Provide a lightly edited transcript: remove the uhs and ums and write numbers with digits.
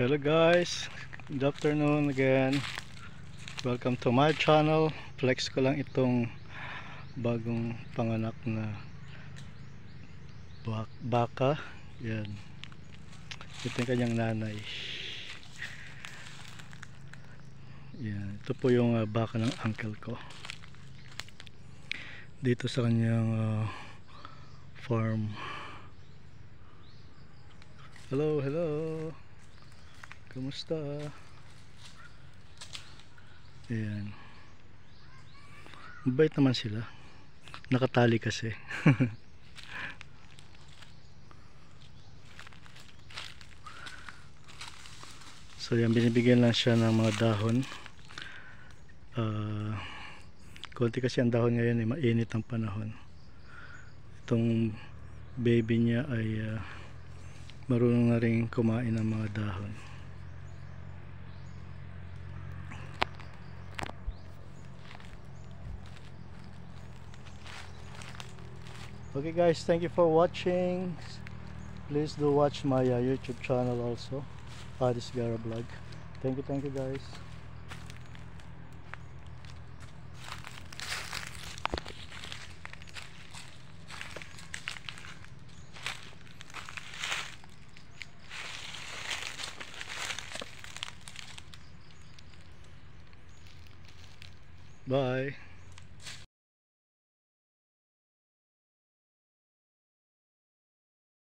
Hello guys, good afternoon again. Welcome to my channel. Flex ko lang itong bagong panganak na baka. Yan. Ito yung kanyang nanay. Yan. Ito po yung baka ng uncle ko. Dito sa kanyang farm. Hello, hello. Kamusta? Ayan. Mabait naman sila. Nakatali kasi. So yan, binibigyan lang siya ng mga dahon. Konti kasi ang dahon ngayon, mainit ang panahon. Itong baby niya ay marunong na rin kumain ng mga dahon. Okay guys, thank you for watching. Please do watch my YouTube channel also, Addis Gara Vlog. Thank you guys. Bye.